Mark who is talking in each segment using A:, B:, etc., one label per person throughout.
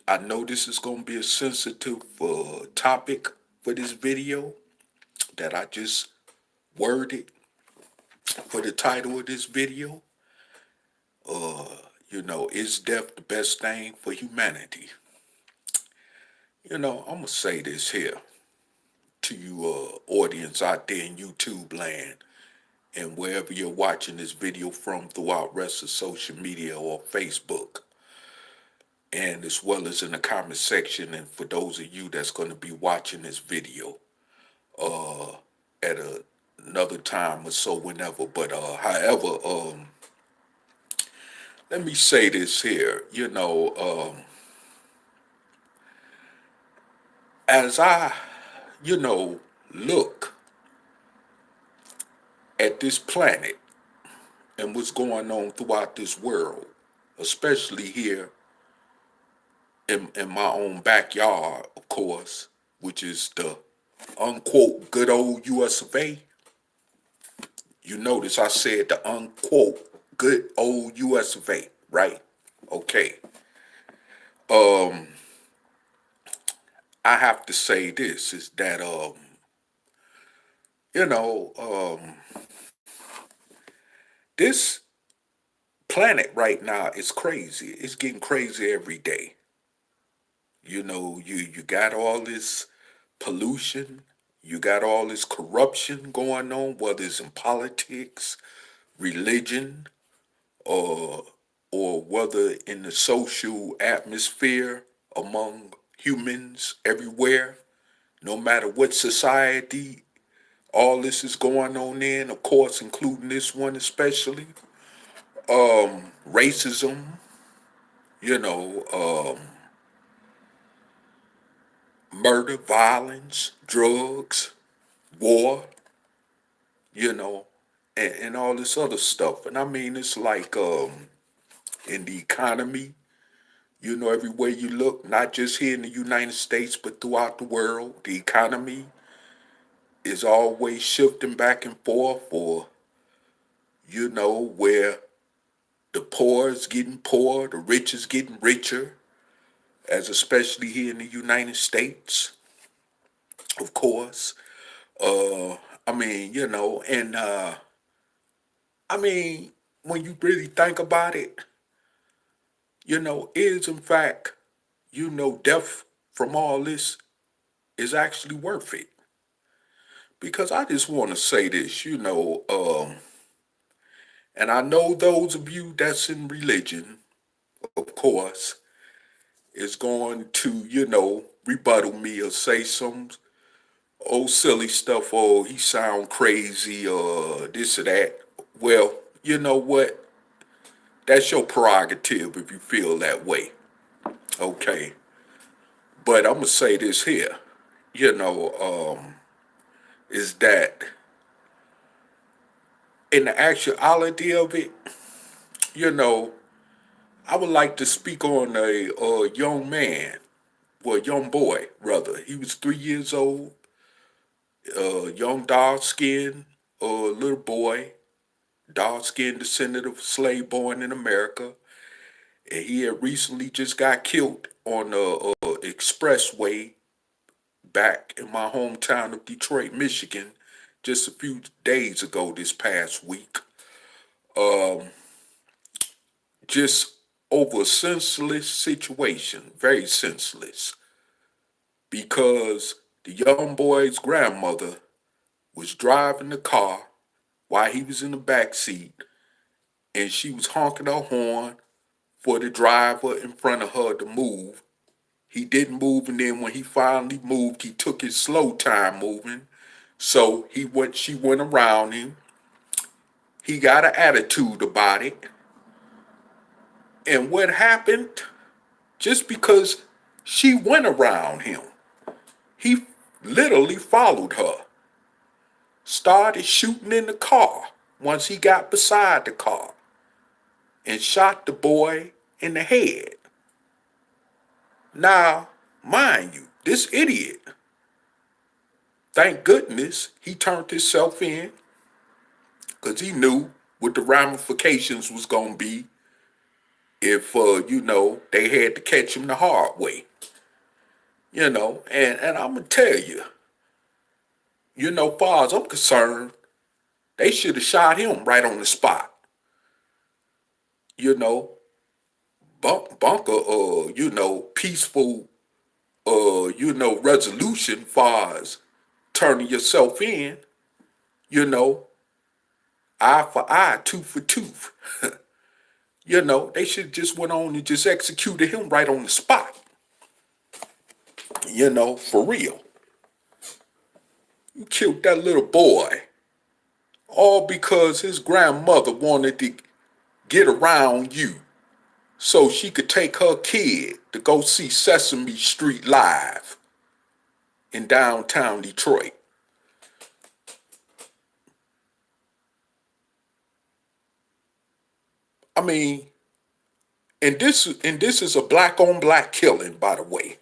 A: I know this is going to be a sensitive topic for this video that I just worded for the title of this video. Is death the best thing for humanity? I'm going to say this here to you, audience out there in YouTube land and wherever you're watching this video from throughout rest of social media or Facebook, and as well as in the comment section, and for those of you that's going to be watching this video at another time or so whenever. But however, let me say this here. As I, look at this planet and what's going on throughout this world, especially here in my own backyard, of course, which is the unquote good old US of A. You notice I said the unquote good old US of A, right? Okay. Um, I have to say this is that you know, this planet right now is crazy. It's getting crazy every day. You got all this pollution, you got all this corruption going on, whether it's in politics, religion, or whether in the social atmosphere among humans everywhere, no matter what society all this is going on in, of course, including this one especially. Racism, you know, murder, violence, drugs, war, you know, and all this other stuff. And I mean, it's like in the economy, everywhere you look, not just here in the United States, but throughout the world, the economy is always shifting back and forth, or, where the poor is getting poorer, the rich is getting richer, as especially here in the United States, of course. Uh, I mean, and I mean, when you really think about it, is in fact, death from all this is actually worth it. Because I just want to say this, and I know those of you that's in religion, of course, is going to, rebuttal me or say some silly stuff, oh, he sound crazy or this or that. Well, you know what? That's your prerogative if you feel that way. Okay. But I'm gonna say this here, you know, is that in the actuality of it, you know, I would like to speak on a young man, well, young boy, rather. He was 3 years old, young dark skinned little boy, dark skinned descendant of a slave born in America. And he had recently just got killed on the expressway back in my hometown of Detroit, Michigan, just a few days ago this past week. Um, just over a senseless situation, very senseless, because the young boy's grandmother was driving the car while he was in the back seat, and she was honking her horn for the driver in front of her to move. He didn't move, and then when he finally moved, he took his slow time moving. So she went around him. He got an attitude about it. And what happened? Just because she went around him, he literally followed her, started shooting in the car once he got beside the car, and shot the boy in the head. Now, mind you, this idiot, thank goodness he turned himself in, because he knew what the ramifications was going to be if they had to catch him the hard way. And I'm gonna tell you, far as I'm concerned, they should have shot him right on the spot. You know, Bunker, peaceful, resolution far as turning yourself in, you know, eye for eye, tooth for tooth. They should just went on and just executed him right on the spot. For real. You killed that little boy, all because his grandmother wanted to get around you so she could take her kid to go see Sesame Street live in downtown Detroit. I mean, and this is a black on black killing, by the way.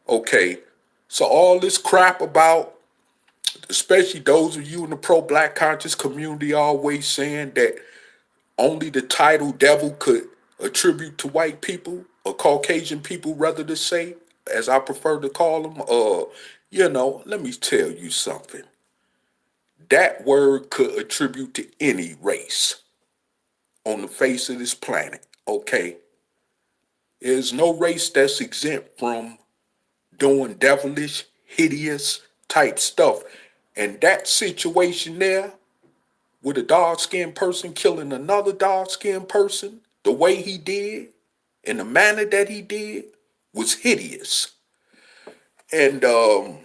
A: Okay. So all this crap about, especially those of you in the pro-black conscious community, always saying that only the title devil could attribute to white people or Caucasian people, rather to say, as I prefer to call them. Let me tell you something. That word could attribute to any race on the face of this planet. Okay. There's no race that's exempt from doing devilish, hideous type stuff. And that situation there, with a dark-skinned person killing another dark-skinned person, the way he did, in the manner that he did, was hideous. And, but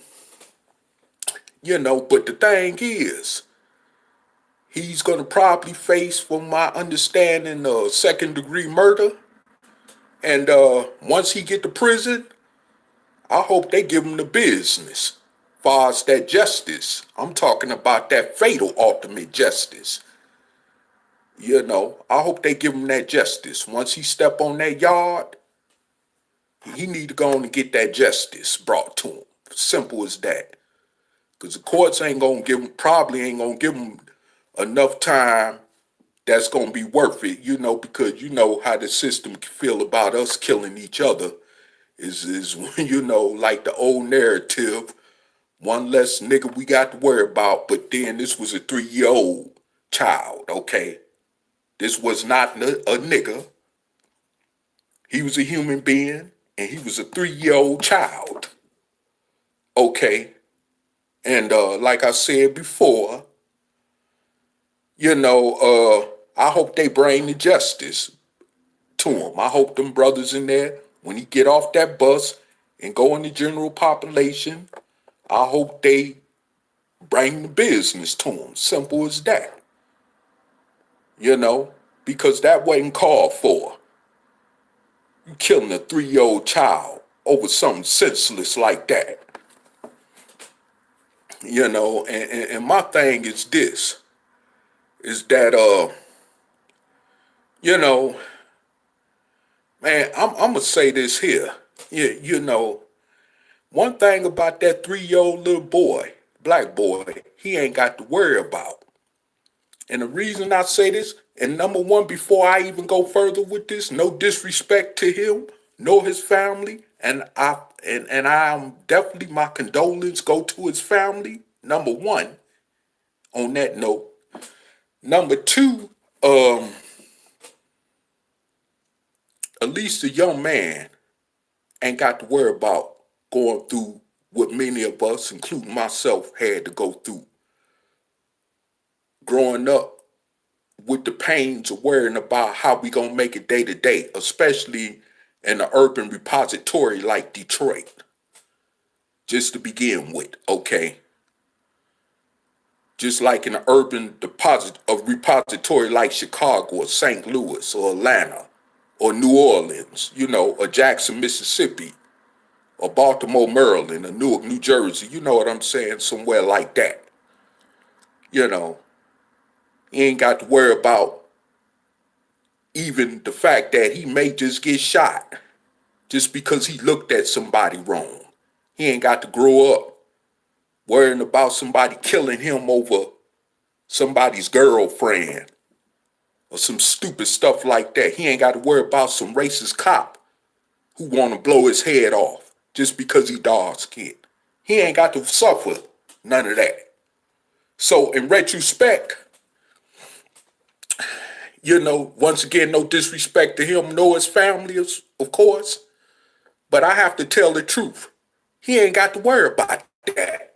A: the thing is, he's going to probably face, from my understanding, second-degree murder. And once he get to prison, I hope they give him the business. Far as that justice, I'm talking about that fatal ultimate justice. I hope they give him that justice. Once he step on that yard, he need to go on and get that justice brought to him. Simple as that. Because the courts probably ain't gonna give him enough time that's gonna be worth it, because you know how the system can feel about us killing each other is like the old narrative, one less nigga we got to worry about, but then this was a 3-year-old child, okay? This was not a nigga. He was a human being, and he was a 3-year-old child. Okay. And like I said before, I hope they bring the justice to him. I hope them brothers in there, when he get off that bus and go in the general population, I hope they bring the business to him. Simple as that. Because that wasn't called for. You killing a 3-year-old child over something senseless like that. And my thing is this, is that, man, I'm going to say this here. One thing about that 3-year-old little boy, black boy, he ain't got to worry about. And the reason I say this, and number one, before I even go further with this, no disrespect to him, nor his family, and I'm definitely, my condolence go to his family, number one, on that note. Number two, at least the young man ain't got to worry about going through what many of us, including myself, had to go through. Growing up with the pains of worrying about how we gonna make it day to day, especially in an urban repository like Detroit. Just to begin with, okay? Just like in an urban repository like Chicago or St. Louis or Atlanta or New Orleans, or Jackson, Mississippi, or Baltimore, Maryland, or Newark, New Jersey, you know what I'm saying? Somewhere like that. You ain't got to worry about even the fact that he may just get shot just because he looked at somebody wrong. He ain't got to grow up worrying about somebody killing him over somebody's girlfriend or some stupid stuff like that. He ain't got to worry about some racist cop who want to blow his head off just because he dark skinned. He ain't got to suffer none of that. So in retrospect, once again, no disrespect to him, nor his family, of course, but I have to tell the truth. He ain't got to worry about that.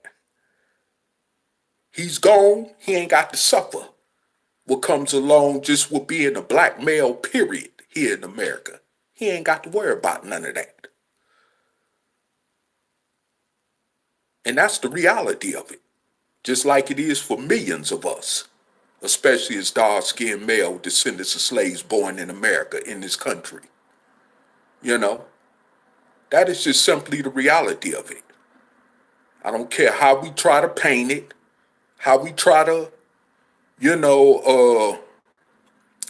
A: He's gone. He ain't got to suffer what comes along just with being a black male, period, here in America. He ain't got to worry about none of that. And that's the reality of it. Just like it is for millions of us, especially as dark-skinned male descendants of slaves born in America, in this country. That is just simply the reality of it. I don't care how we try to paint it, how we try to,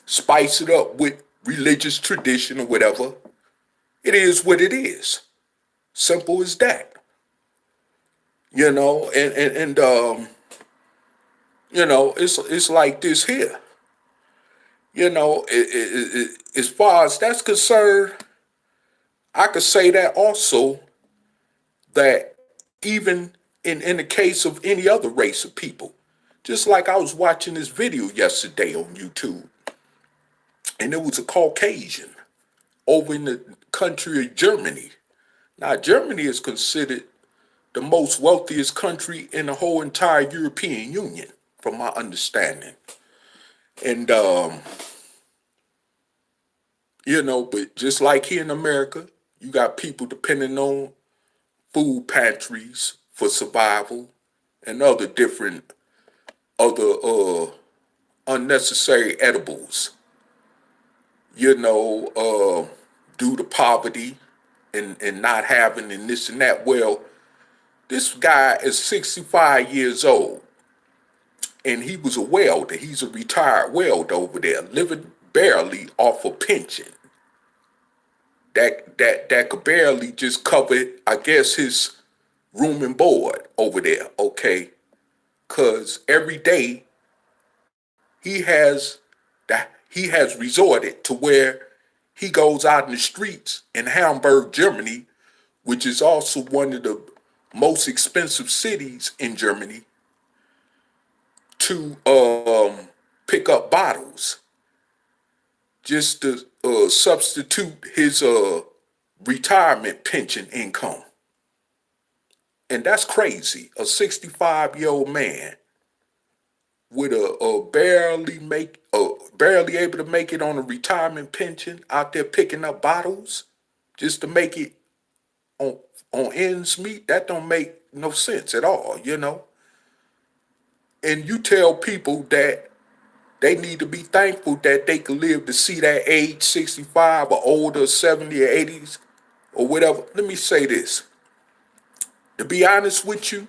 A: spice it up with religious tradition or whatever. It is what it is. Simple as that. It's like this here. As far as that's concerned, I could say that also, that even in the case of any other race of people, just like I was watching this video yesterday on YouTube, and it was a Caucasian over in the country of Germany. Now, Germany is considered the most wealthiest country in the whole entire European Union, from my understanding. And, but just like here in America, you got people depending on food pantries for survival and other unnecessary edibles, due to poverty and not having and this and that. Well, this guy is 65 years old, and he was a welder. He's a retired welder over there, living barely off a pension. That could barely just cover, I guess, his room and board over there, okay? Cause every day he has resorted to where he goes out in the streets in Hamburg, Germany, which is also one of the most expensive cities in Germany, to pick up bottles just to substitute his retirement pension income. And that's crazy. A 65-year-old man with a barely able to make it on a retirement pension, out there picking up bottles just to make it on ends meet. That don't make no sense at all. And you tell people that they need to be thankful that they can live to see that age, 65 or older, 70 or 80s or whatever. Let me say this. To be honest with you,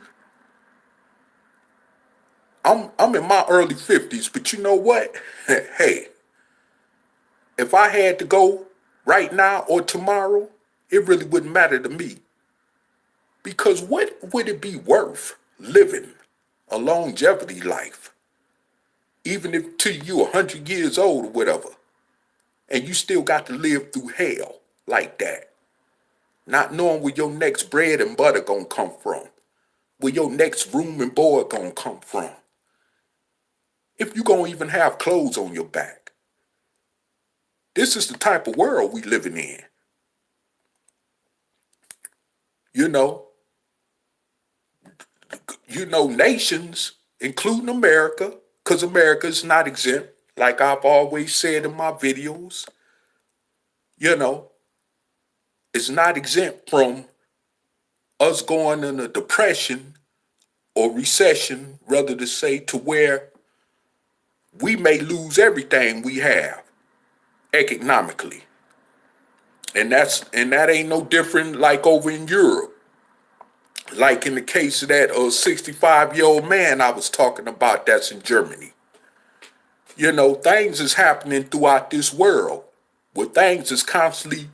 A: I'm in my early 50s, but you know what? Hey, if I had to go right now or tomorrow, it really wouldn't matter to me. Because what would it be worth living a longevity life, even if till you 100 years old or whatever, and you still got to live through hell like that, not knowing where your next bread and butter gonna come from, where your next room and board gonna come from, if you gonna even have clothes on your back. This is the type of world we living in. You know, nations, including America, because America is not exempt, like I've always said in my videos, it's not exempt from us going in a depression or recession, rather to say, to where we may lose everything we have economically. And that ain't no different like over in Europe. Like in the case of that 65-year-old man I was talking about that's in Germany. Things is happening throughout this world where things is constantly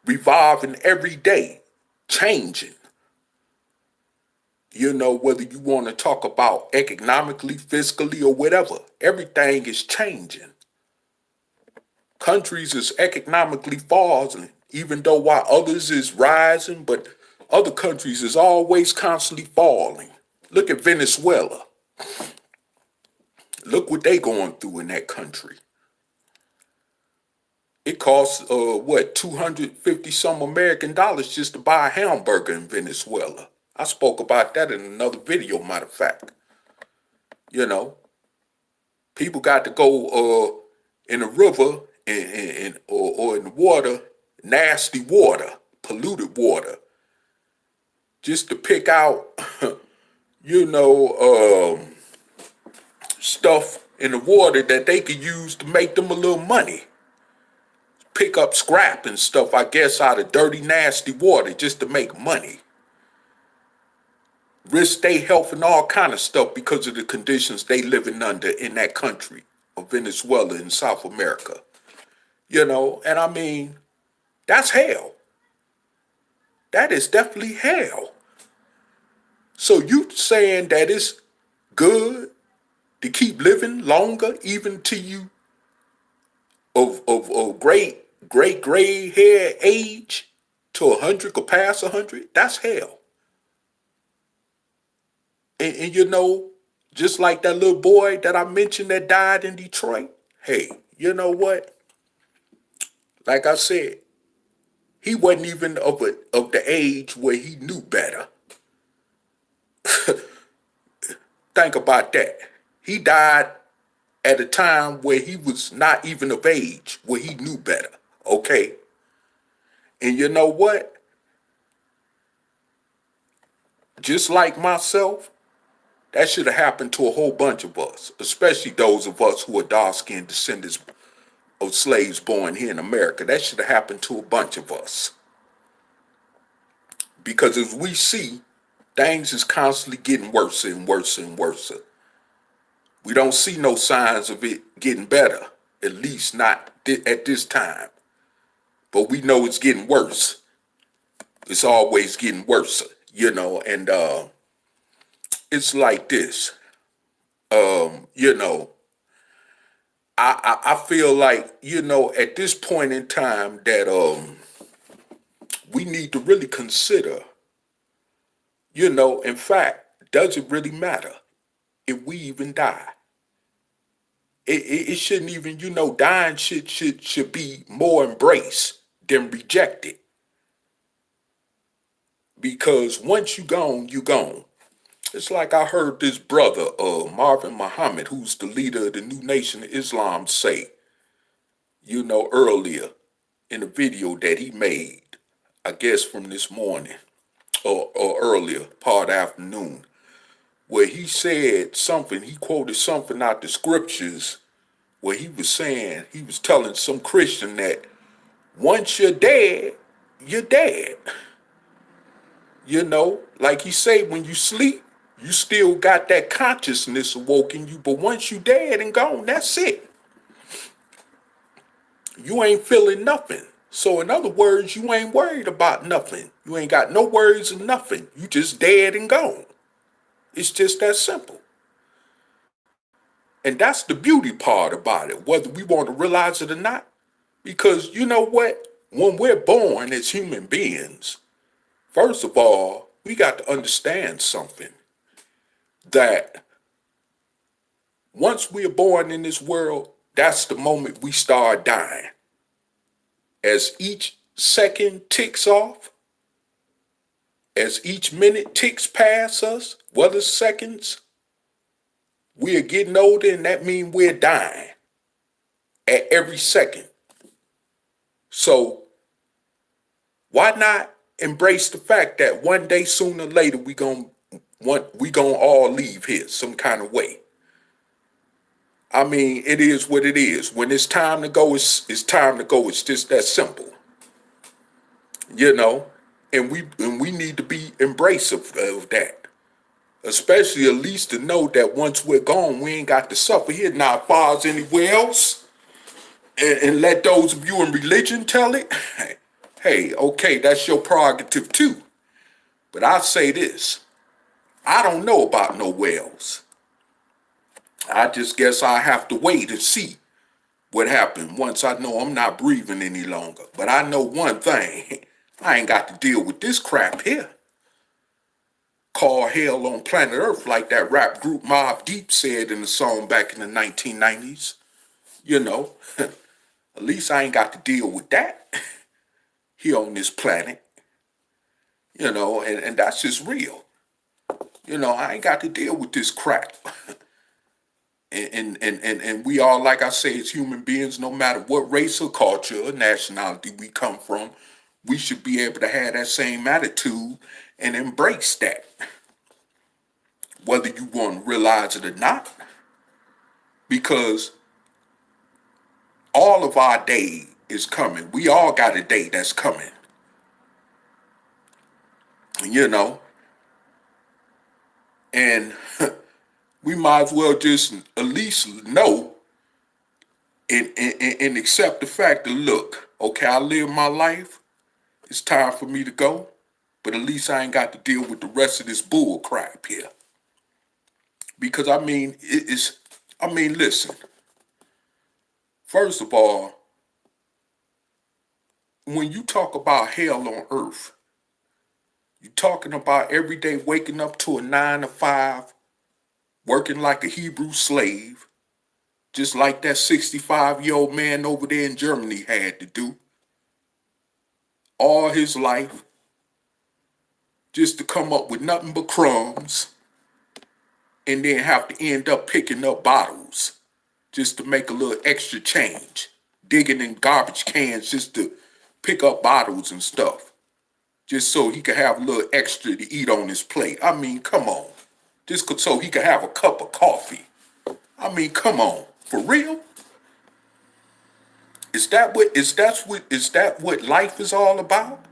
A: revolving every day, changing. Whether you want to talk about economically, fiscally, or whatever, everything is changing. countries is economically falling, even though while others is rising, but other countries is always constantly falling. Look at Venezuela. Look what they going through in that country. It costs what, 250 some American dollars just to buy a hamburger in Venezuela. I spoke about that in another video, matter of fact. You know, people got to go in a river or in the water, nasty water, polluted water, just to pick out, you know, stuff in the water that they could use to make them a little money. Pick up scrap and stuff, I guess, out of dirty, nasty water just to make money. Risk their health and all kind of stuff because of the conditions they living under in that country of Venezuela in South America. You know, and I mean, that's hell. That is definitely hell. So you saying that it's good to keep living longer, even to you of great gray hair age to 100 could pass 100? That's hell. And you know, just like that little boy that I mentioned that died in Detroit. Hey, you know what? Like I said, he wasn't even of the age where he knew better. Think about that. He died at a time where he was not even of age, where he knew better. Okay? And you know what? Just like myself, that should have happened to a whole bunch of us, especially those of us who are dark-skinned descendants of slaves born here in America. That should have happened to a bunch of us. Because as we see, things is constantly getting worse and worse and worse. We don't see no signs of it getting better, at least not at this time. But we know it's getting worse. It's always getting worse, you know, and it's like this. You know, I feel like, you know, at this point in time that we need to really consider, you know, in fact, does it really matter if we even die? It shouldn't even, you know, dying should be more embraced than rejected. Because once you gone, you gone. It's like I heard this brother, Marvin Muhammad, who's the leader of the New Nation of Islam, say, you know, earlier in a video that he made, I guess from this morning or earlier, part afternoon, where he said something, he quoted something out the scriptures where he was saying, he was telling some Christian that once you're dead, you're dead. You know, like he said, when you sleep, you still got that consciousness awoken you, but once you dead and gone, that's it. You ain't feeling nothing. So in other words, you ain't worried about nothing. You ain't got no worries of nothing. You just dead and gone. It's just that simple. And that's the beauty part about it, whether we want to realize it or not. Because you know what? When we're born as human beings, first of all, we got to understand something, that once we're born in this world, that's the moment we start dying. As each second ticks off, as each minute ticks past us, whether seconds, we're getting older, and that means we're dying at every second. So why not embrace the fact that one day, sooner or later, we gonna all leave here some kind of way? I mean, it is what it is. When it's time to go, it's time to go. It's just that simple, you know. And we need to be embracive of that, especially at least to know that once we're gone, we ain't got to suffer here, not as far as anywhere else. And let those of you in religion tell it. Hey, okay, that's your prerogative too. But I'll say this: I don't know about nowhere else. I just guess I have to wait and see what happened once I know I'm not breathing any longer. But I know one thing, I ain't got to deal with this crap here. Call hell on planet Earth, like that rap group Mobb Deep said in the song back in the 1990s. You know, at least I ain't got to deal with that here on this planet. You know, and that's just real. You know, I ain't got to deal with this crap. And we all, like I say, as human beings, no matter what race or culture or nationality we come from, we should be able to have that same attitude and embrace that. Whether you want to realize it or not, because all of our day is coming. We all got a day that's coming. You know, and we might as well just at least know and accept the fact that, look, okay, I live my life. It's time for me to go. But at least I ain't got to deal with the rest of this bull crap here. Because I mean, listen, first of all, when you talk about hell on earth, you're talking about every day waking up to a 9 to 5, working like a Hebrew slave, just like that 65-year-old man over there in Germany had to do all his life, just to come up with nothing but crumbs, and then have to end up picking up bottles just to make a little extra change, digging in garbage cans just to pick up bottles and stuff, just so he could have a little extra to eat on his plate. I mean, come on. Just so he could have a cup of coffee. I mean, come on. For real? Is that what life is all about?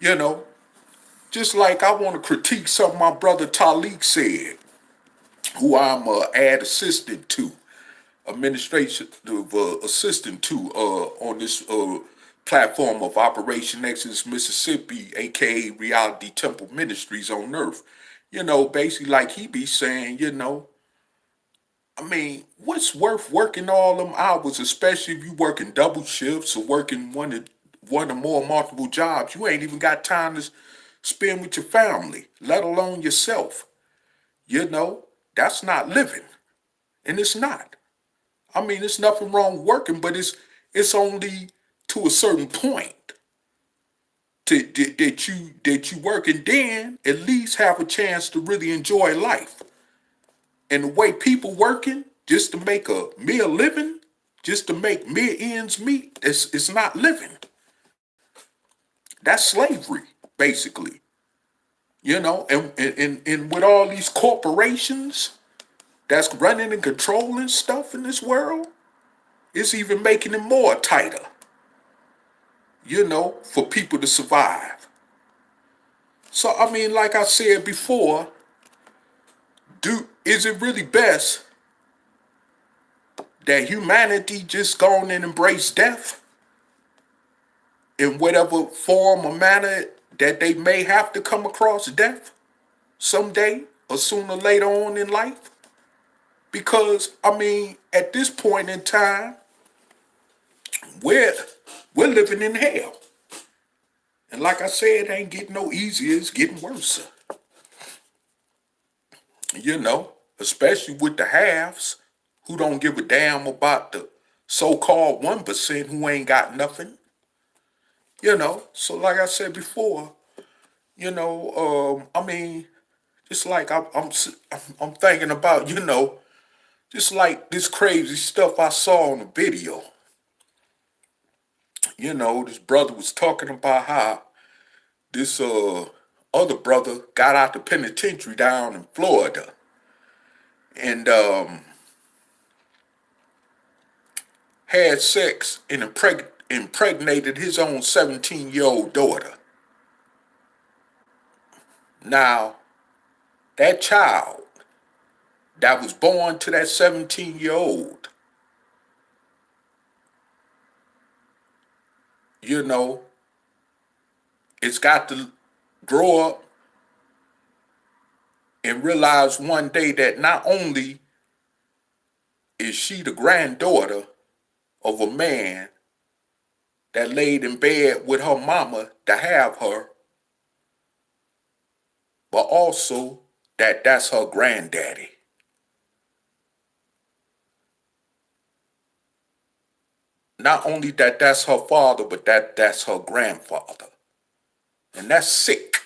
A: You know, just like I want to critique something my brother Talik said, who I'm ad assistant to, administrative assistant to on this platform of Operation Exodus Mississippi, aka Reality Temple Ministries on Earth. You know, basically like he be saying, you know, I mean, what's worth working all them hours, especially if you working double shifts or working one or more multiple jobs? You ain't even got time to spend with your family, let alone yourself. You know, that's not living, and it's not. I mean, there's nothing wrong working, but it's only to a certain point that you work, and then at least have a chance to really enjoy life. And the way people working just to make a mere living, just to make mere ends meet, it's not living. That's slavery, basically. You know, and with all these corporations that's running and controlling stuff in this world, it's even making it more tighter, you know, for people to survive. So, I mean, like I said before, is it really best that humanity just go on and embrace death in whatever form or manner that they may have to come across death someday or sooner or later on in life? Because, I mean, at this point in time, we're, we're living in hell. And like I said, it ain't getting no easier, it's getting worse. You know, especially with the halves who don't give a damn about the so-called 1% who ain't got nothing. You know, so like I said before, you know, I mean, just like I'm thinking about, you know, just like this crazy stuff I saw on the video. You know, this brother was talking about how this other brother got out the penitentiary down in Florida, and had sex and impregnated his own 17-year-old daughter. Now, that child that was born to that 17-year-old, you know, it's got to grow up and realize one day that not only is she the granddaughter of a man that laid in bed with her mama to have her, but also that's her granddaddy? Not only that's her father, but that's her grandfather. And that's sick.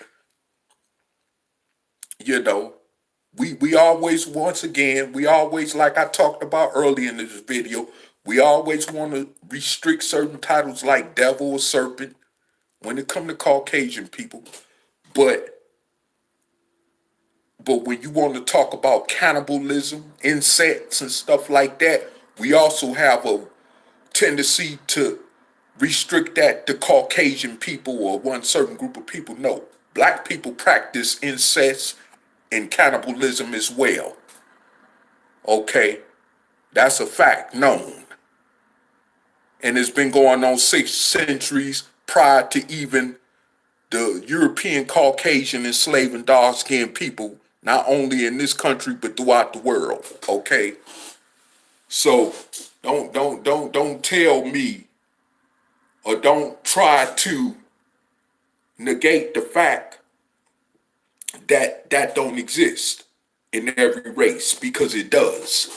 A: You know, we always, once again, we always, like I talked about earlier in this video, we always want to restrict certain titles like devil or serpent when it come to Caucasian people. But when you want to talk about cannibalism, insects, and stuff like that, we also have a tendency to restrict that to Caucasian people or one certain group of people. No, black people practice incest and cannibalism as well. Okay, that's a fact, known. And it's been going on 6 centuries prior to even the European Caucasian enslaving dark-skinned people, not only in this country but throughout the world. Okay, so don't tell me, or don't try to negate the fact that that don't exist in every race, because it does.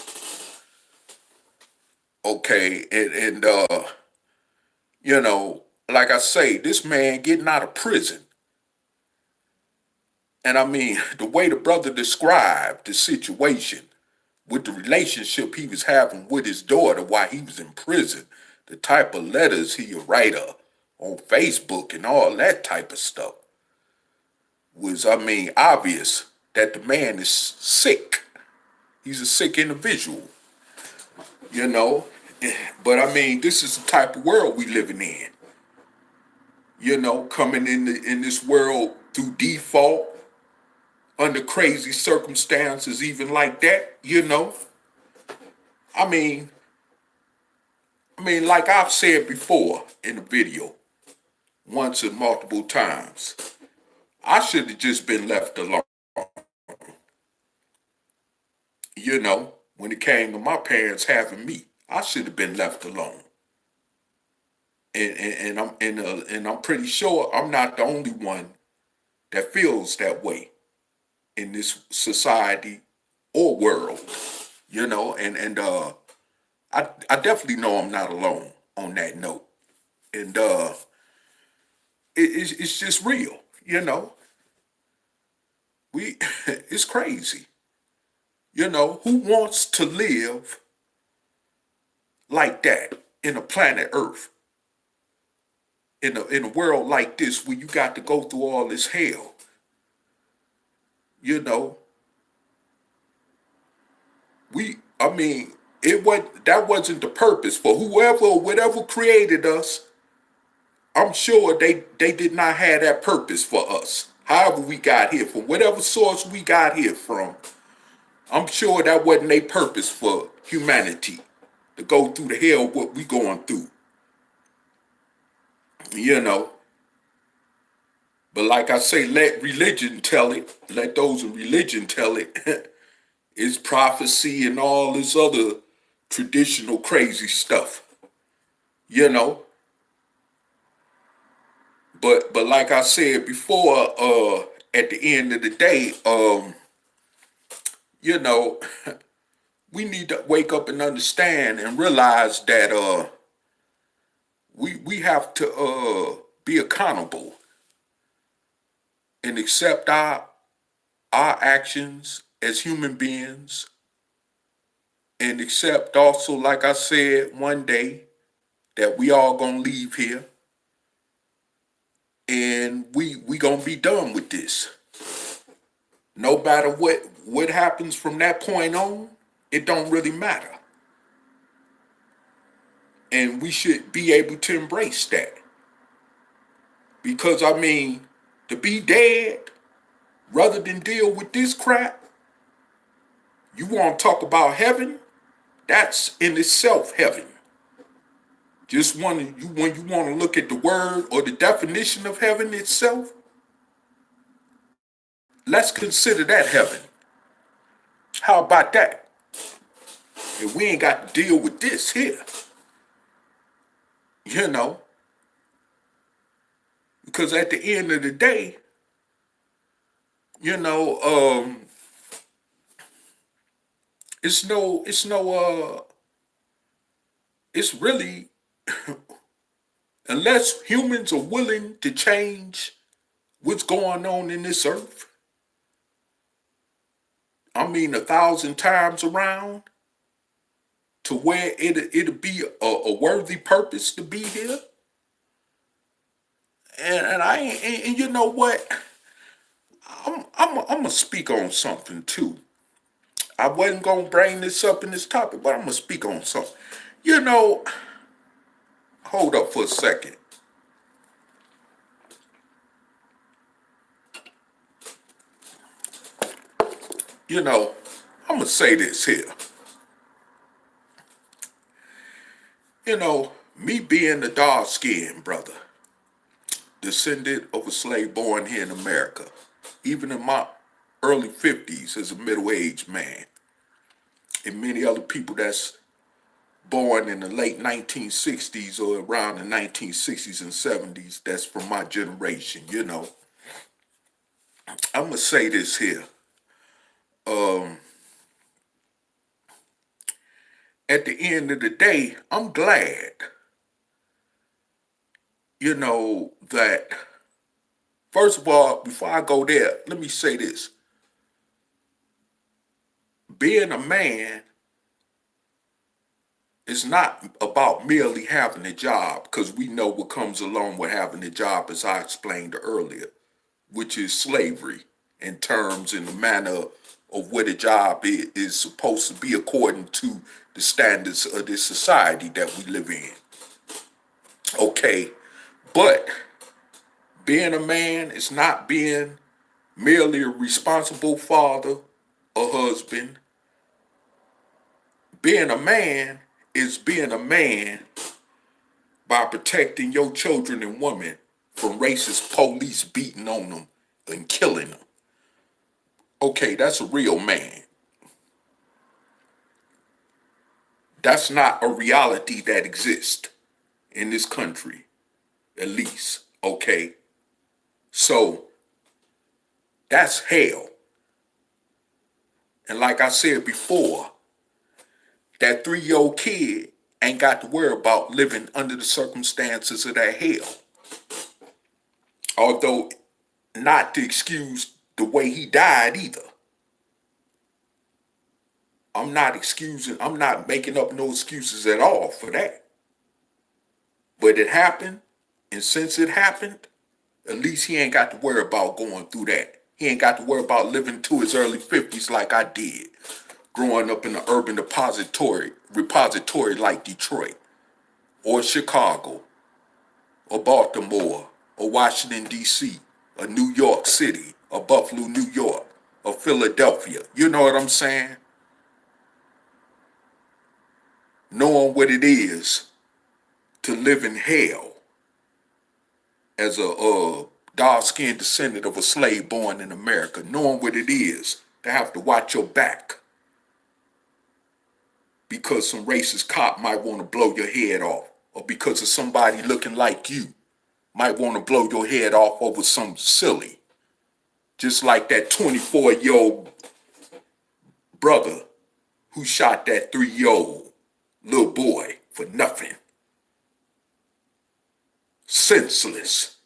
A: Okay, and you know, like I say, this man getting out of prison, and I mean, the way the brother described the situation with the relationship he was having with his daughter while he was in prison, the type of letters he would write on Facebook and all that type of stuff, was, I mean, obvious that the man is sick. He's a sick individual, you know. But I mean, this is the type of world we living in. You know, coming in this world through default, under crazy circumstances, even like that. You know, I mean, like I've said before in the video, once and multiple times, I should have just been left alone. You know, when it came to my parents having me, I should have been left alone. And I'm pretty sure I'm not the only one that feels that way in this society or world. You know, and I definitely know I'm not alone on that note. And it's just real. You know, we it's crazy. You know, who wants to live like that in a planet Earth? In a world like this where you got to go through all this hell. You know, I mean, that wasn't the purpose for whoever or whatever created us. I'm sure they did not have that purpose for us. However we got here, from whatever source we got here from, I'm sure that wasn't their purpose for humanity, to go through the hell what we going through. You know. But like I say, let religion tell it. Let those in religion tell it. It's prophecy and all this other traditional crazy stuff. You know. But like I said before, at the end of the day, you know, we need to wake up and understand and realize that we have to be accountable and accept our actions as human beings, and accept also, like I said, one day that we all gonna leave here, and we gonna be done with this. No matter what happens from that point on, it don't really matter. And we should be able to embrace that. Because I mean, to be dead rather than deal with this crap, you want to talk about heaven? That's in itself heaven. Just when you want to look at the word or the definition of heaven itself, let's consider that heaven. How about that? And we ain't got to deal with this here, you know, because at the end of the day, you know, it's really, unless humans are willing to change what's going on in this earth, I mean, 1,000 times around, to where it'll be a worthy purpose to be here. And I and you know what? I'm gonna speak on something too. I wasn't gonna bring this up in this topic, but I'm gonna speak on something. You know, hold up for a second. You know, I'm gonna say this here. You know, me being a dark skinned brother, descendant of a slave born here in America, even in my early 50s as a middle-aged man, and many other people that's born in the late 1960s or around the 1960s and 70s that's from my generation, you know. I'm gonna say this here. Um, at the end of the day, I'm glad, you know, that first of all, before I go there, let me say this. Being a man is not about merely having a job, because we know what comes along with having a job, as I explained earlier, which is slavery in terms and the manner of what a job is supposed to be according to the standards of this society that we live in. Okay, but being a man is not being merely a responsible father or husband. Being a man is being a man by protecting your children and women from racist police beating on them and killing them. Okay, that's a real man. That's not a reality that exists in this country, at least. Okay, so that's hell. And like I said before, that 3-year-old kid ain't got to worry about living under the circumstances of that hell. Although, not to excuse the way he died either. I'm not making up no excuses at all for that. But it happened, and since it happened, at least he ain't got to worry about going through that. He ain't got to worry about living to his early 50s like I did, growing up in an urban repository like Detroit, or Chicago, or Baltimore, or Washington, D.C., or New York City, or Buffalo, New York, or Philadelphia. You know what I'm saying? Knowing what it is to live in hell as a dark-skinned descendant of a slave born in America, knowing what it is to have to watch your back because some racist cop might want to blow your head off, or because of somebody looking like you might want to blow your head off over some silly, just like that 24-year-old brother who shot that 3-year-old little boy for nothing. Senseless.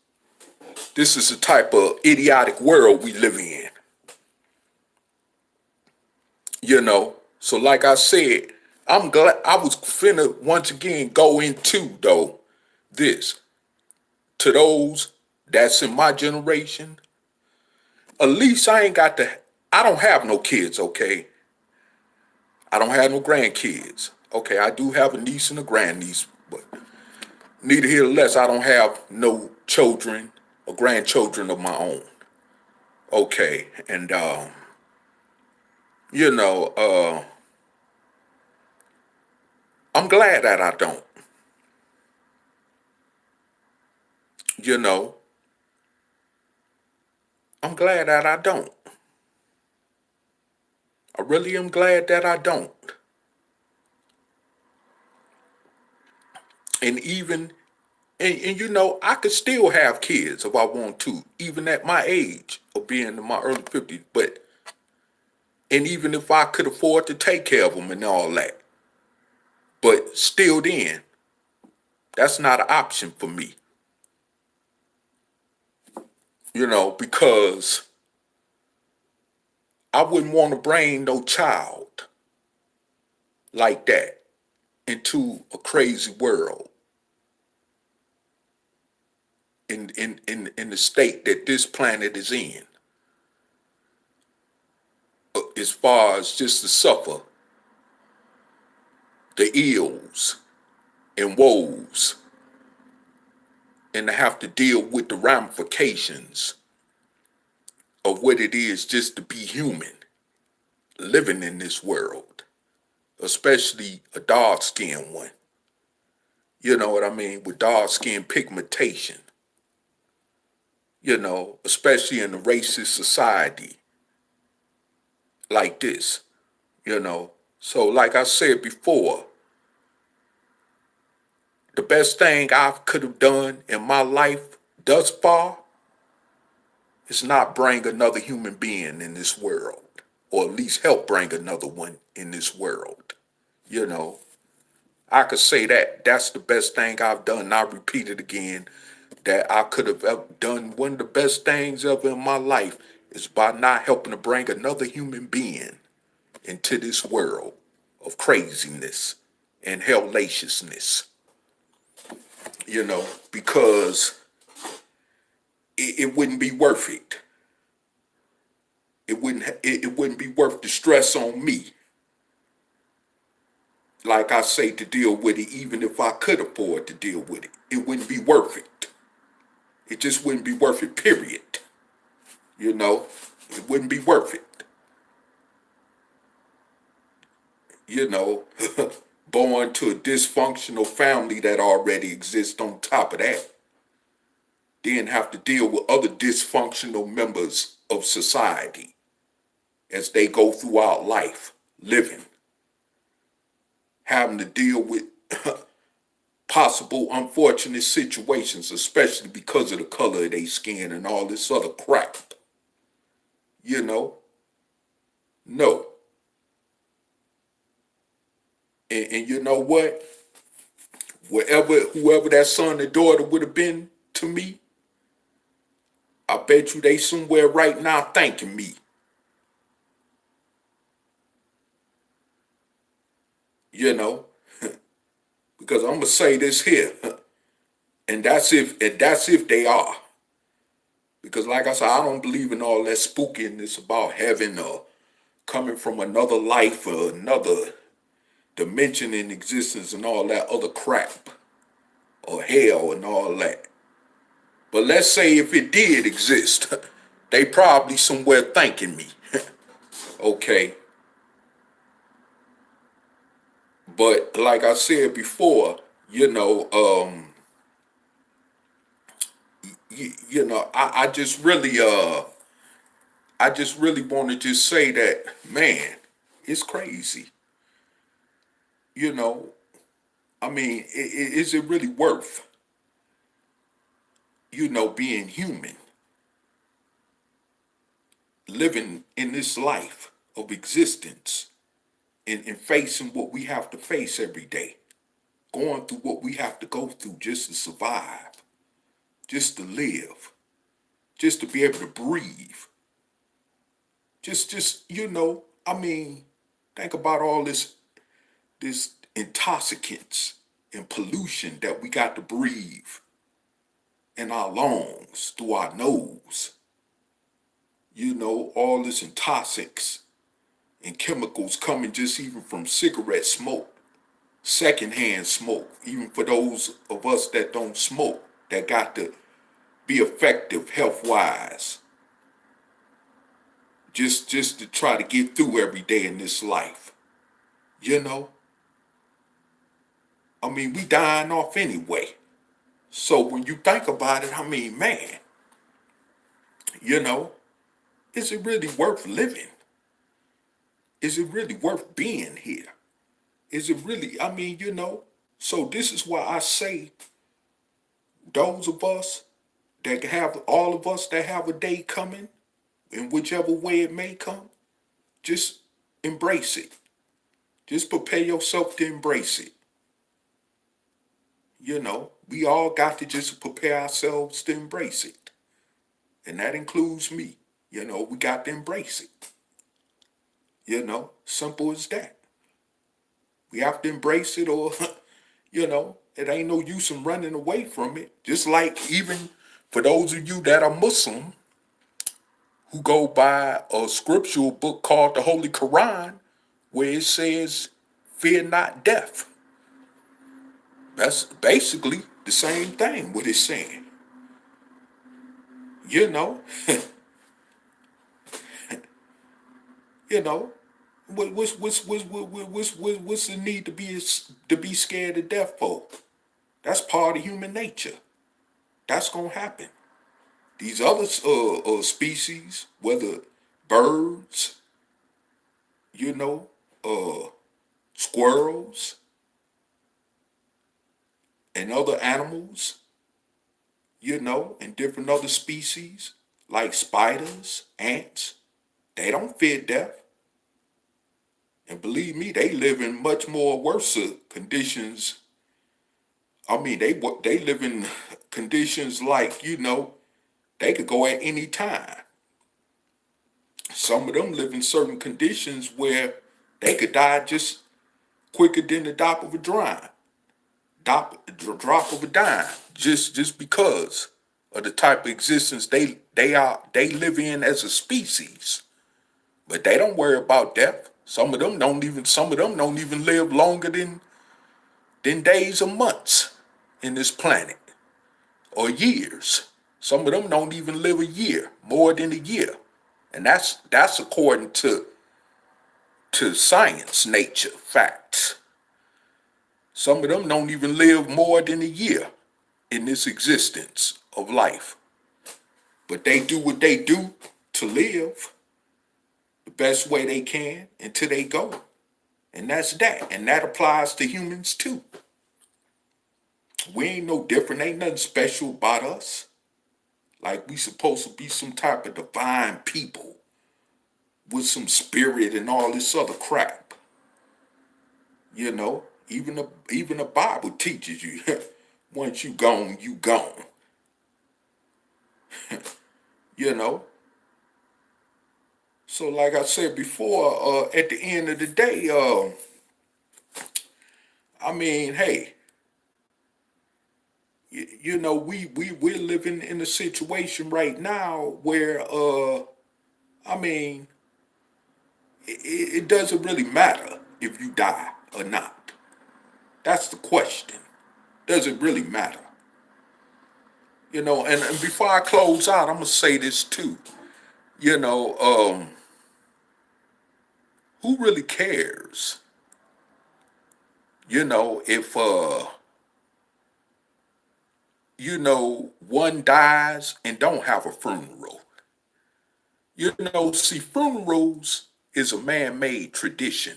A: This is the type of idiotic world we live in. You know, so like I said, I'm glad I was finna once again go into though this to those that's in my generation. At least I don't have no kids, okay? I don't have no grandkids. Okay, I do have a niece and a grandniece, but neither here nor less, I don't have no children or grandchildren of my own. Okay, and you know, I'm glad that I don't. You know, I'm glad that I don't. I really am glad that I don't. And even, and you know, I could still have kids if I want to, even at my age of being in my early 50s. But, and even if I could afford to take care of them and all that, but still then, that's not an option for me, you know, because I wouldn't want to bring no child like that into a crazy world in the state that this planet is in, as far as just to suffer the ills and woes and to have to deal with the ramifications of what it is just to be human living in this world, especially a dark skinned one. You know what I mean? With dark skin pigmentation, you know, especially in a racist society like this, you know. So, like I said before, the best thing I could have done in my life thus far is not bring another human being in this world, or at least help bring another one in this world. You know, I could say that that's the best thing I've done. And I repeat it again, that I could have done one of the best things ever in my life is by not helping to bring another human being into this world of craziness and hellaciousness, you know, because it wouldn't be worth it. It wouldn't be worth the stress on me. Like I say, to deal with it, even if I could afford to deal with it, it wouldn't be worth it. It just wouldn't be worth it, period. You know, it wouldn't be worth it. You know, born to a dysfunctional family that already exists on top of that, then have to deal with other dysfunctional members of society as they go throughout life living, having to deal with possible unfortunate situations, especially because of the color of their skin and all this other crap. You know, no. And you know what? Whoever that son or daughter would have been to me, I bet you they somewhere right now thanking me. You know, because I'm gonna say this here, and that's if they are. Because like I said, I don't believe in all that spookiness about heaven or coming from another life or another dimension in existence and all that other crap or hell and all that. But let's say if it did exist, they probably somewhere thanking me. Okay. But like I said before, you know, you know, I just really want to just say that, man, it's crazy. You know, I mean, is it really worth, you know, being human, living in this life of existence and facing what we have to face every day, going through what we have to go through just to survive, just to live, just to be able to breathe. You know, I mean, think about all this intoxicants and pollution that we got to breathe in our lungs, through our nose. You know, all this intoxicants and chemicals coming just even from cigarette smoke, secondhand smoke, even for those of us that don't smoke, that got to be effective health wise, just to try to get through every day in this life. You know, I mean, we dying off anyway. So when you think about it, I mean, man, you know, is it really worth living? Is it really worth being here? Is it really, I mean, you know, So this is why I say those of us that have, all of us that have a day coming, in whichever way it may come, just embrace it. Just prepare yourself to embrace it. We all got to just prepare ourselves to embrace it. And that includes me. We got to embrace it. Simple as that. We have to embrace it, or, it ain't no use in running away from it. Just like, even for those of you that are Muslim, who go by a scriptural book called the Holy Quran, where it says, fear not death. That's basically the same thing, what it's saying. You know, you know, what's the need to be scared to death for? That's part of human nature. That's gonna happen. These other species, whether birds, you know, squirrels, and other animals, and different other species like spiders, ants, they don't fear death. And believe me, they live in much more worse conditions. I mean, they live in conditions like, they could go at any time. Some of them live in certain conditions where they could die just quicker than the drop of a drop of a dime, just because of the type of existence they live in as a species. But they don't worry about death. Some of them don't even live longer than days or months in this planet, or years. Some of them don't even live a year, more than a year. And that's according to science, nature, facts. Some of them don't even live more than a year in this existence of life. But they do what they do to live the best way they can until they go. And that's that. And that applies to humans too. We ain't no different. Ain't nothing special about us. Like we supposed to be some type of divine people with some spirit and all this other crap. Even the Bible teaches you once you gone, you gone. you know. So like I said before, at the end of the day, I mean, hey, we're living in a situation right now where I mean, it doesn't really matter if you die or not. That's the question. Does it really matter? And before I close out, I'm gonna say this too. You know, who really cares? If one dies and don't have a funeral. See, funerals is a man-made tradition.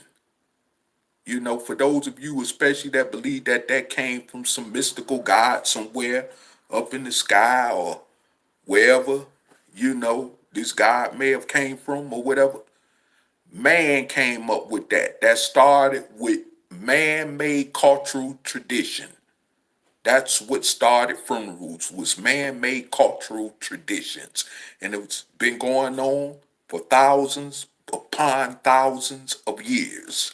A: For those of you especially that believe that came from some mystical god somewhere up in the sky or wherever, this god may have came from or whatever. Man came up with that. That started with man-made cultural tradition. That's what started funerals, was man-made cultural traditions. And it's been going on for thousands upon thousands of years.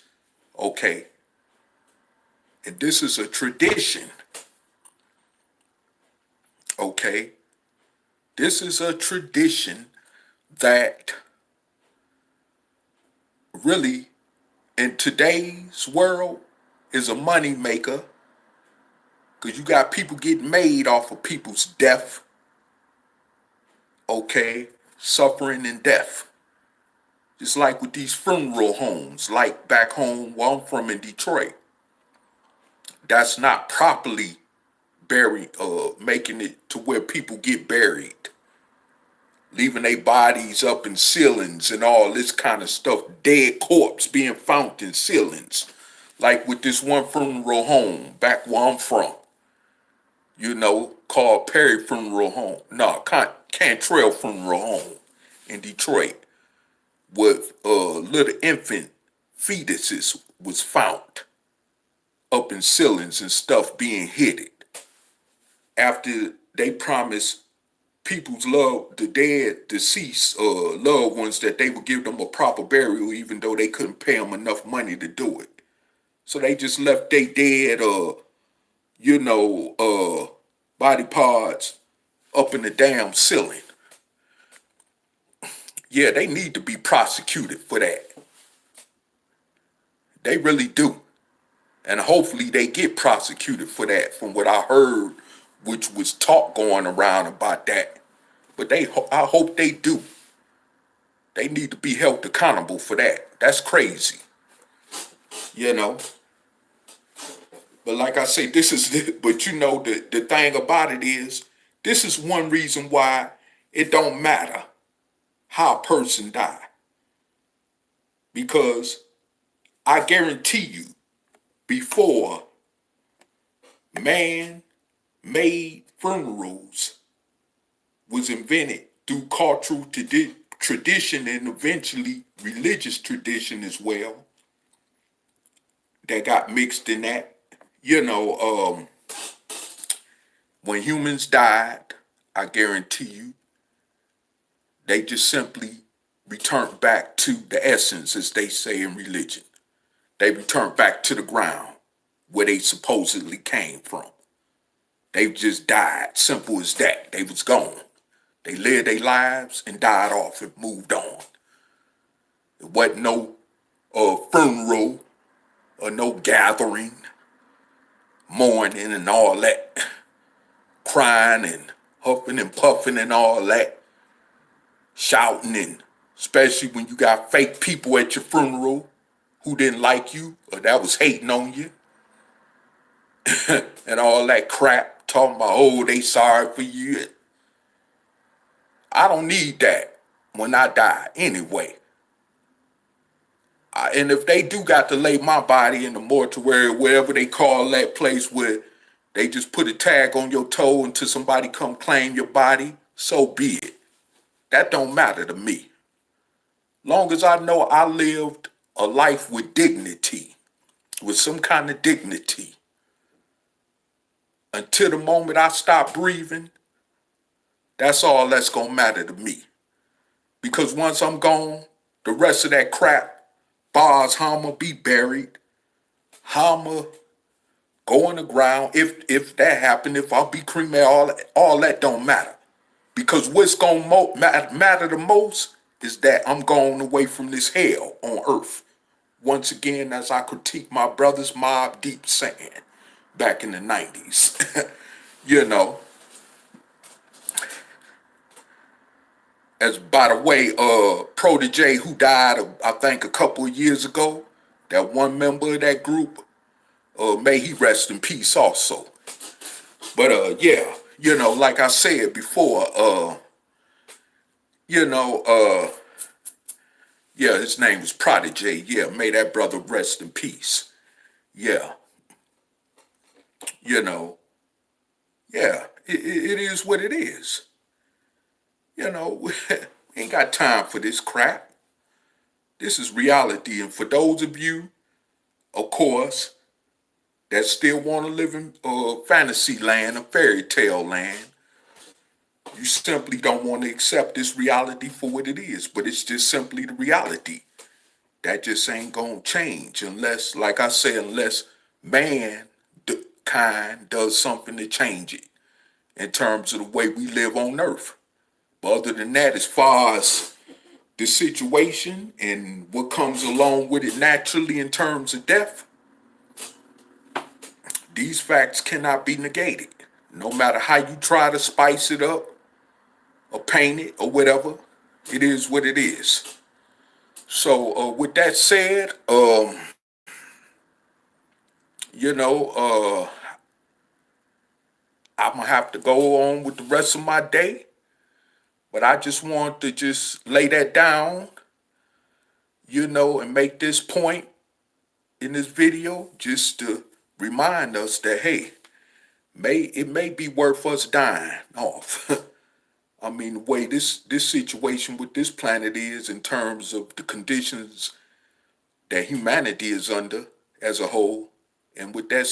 A: Okay. And this is a tradition. Okay. This is a tradition that really, in today's world, is a money maker. Because you got people getting made off of people's death. Okay. Suffering and death. Just like with these funeral homes, like back home where I'm from in Detroit. That's not properly making it to where people get buried. Leaving their bodies up in ceilings and all this kind of stuff. Dead corpse being found in ceilings. Like with this one funeral home back where I'm from, called Perry Funeral Home. No, Cantrell Funeral Home in Detroit, with little infant fetuses was found up in ceilings and stuff being hidden after they promised people's the dead, deceased loved ones, that they would give them a proper burial, even though they couldn't pay them enough money to do it. So they just left they dead, body parts up in the damn ceiling. Yeah, they need to be prosecuted for that. They really do. And hopefully they get prosecuted for that, from what I heard, which was talk going around about that. But I hope they do. They need to be held accountable for that. That's crazy. you know. But like I say, but the thing about it is, this is one reason why it don't matter how a person die. Because I guarantee you, before man-made funerals was invented through cultural tradition and eventually religious tradition as well, that got mixed in that. When humans died, I guarantee you, they just simply returned back to the essence, as they say in religion. They returned back to the ground where they supposedly came from. They just died, simple as that. They was gone. They lived their lives and died off and moved on. It wasn't no funeral or no gathering, mourning and all that, crying and huffing and puffing and all that, shouting, and especially when you got fake people at your funeral who didn't like you or that was hating on you and all that crap, talking about, oh, they sorry for you. I don't need that when I die anyway. And if they do got to lay my body in the mortuary, wherever they call that place where they just put a tag on your toe until somebody come claim your body, so be it. That don't matter to me. Long as I know I lived a life with dignity, with some kind of dignity, until the moment I stop breathing, that's all that's gonna matter to me. Because once I'm gone, the rest of that crap, bars, how I'ma be buried, how I'ma go in the ground, if that happened, if I'll be cremated, all that don't matter. Because what's gonna matter the most is that I'm going away from this hell on earth. Once again, as I critique my brother's Mobb Deep saying back in the 90s, you know. As by the way, Protege, who died, I think, a couple of years ago, that one member of that group, may he rest in peace also. But yeah, like I said before, yeah, his name was Protege. Yeah, may that brother rest in peace. Yeah, yeah, it is what it is. We ain't got time for this crap. This is reality. And for those of you, of course, that still want to live in fantasy land, a fairy tale land, you simply don't want to accept this reality for what it is. But it's just simply the reality. That just ain't gonna change unless, like I say, unless mankind does something to change it in terms of the way we live on Earth. But other than that, as far as the situation and what comes along with it naturally in terms of death, these facts cannot be negated. No matter how you try to spice it up or paint it or whatever, it is what it is. So with that said, I'm gonna have to go on with the rest of my day. But I just want to just lay that down, and make this point in this video just to remind us that, hey, it may be worth us dying off. I mean, the way this situation with this planet is in terms of the conditions that humanity is under as a whole. And with that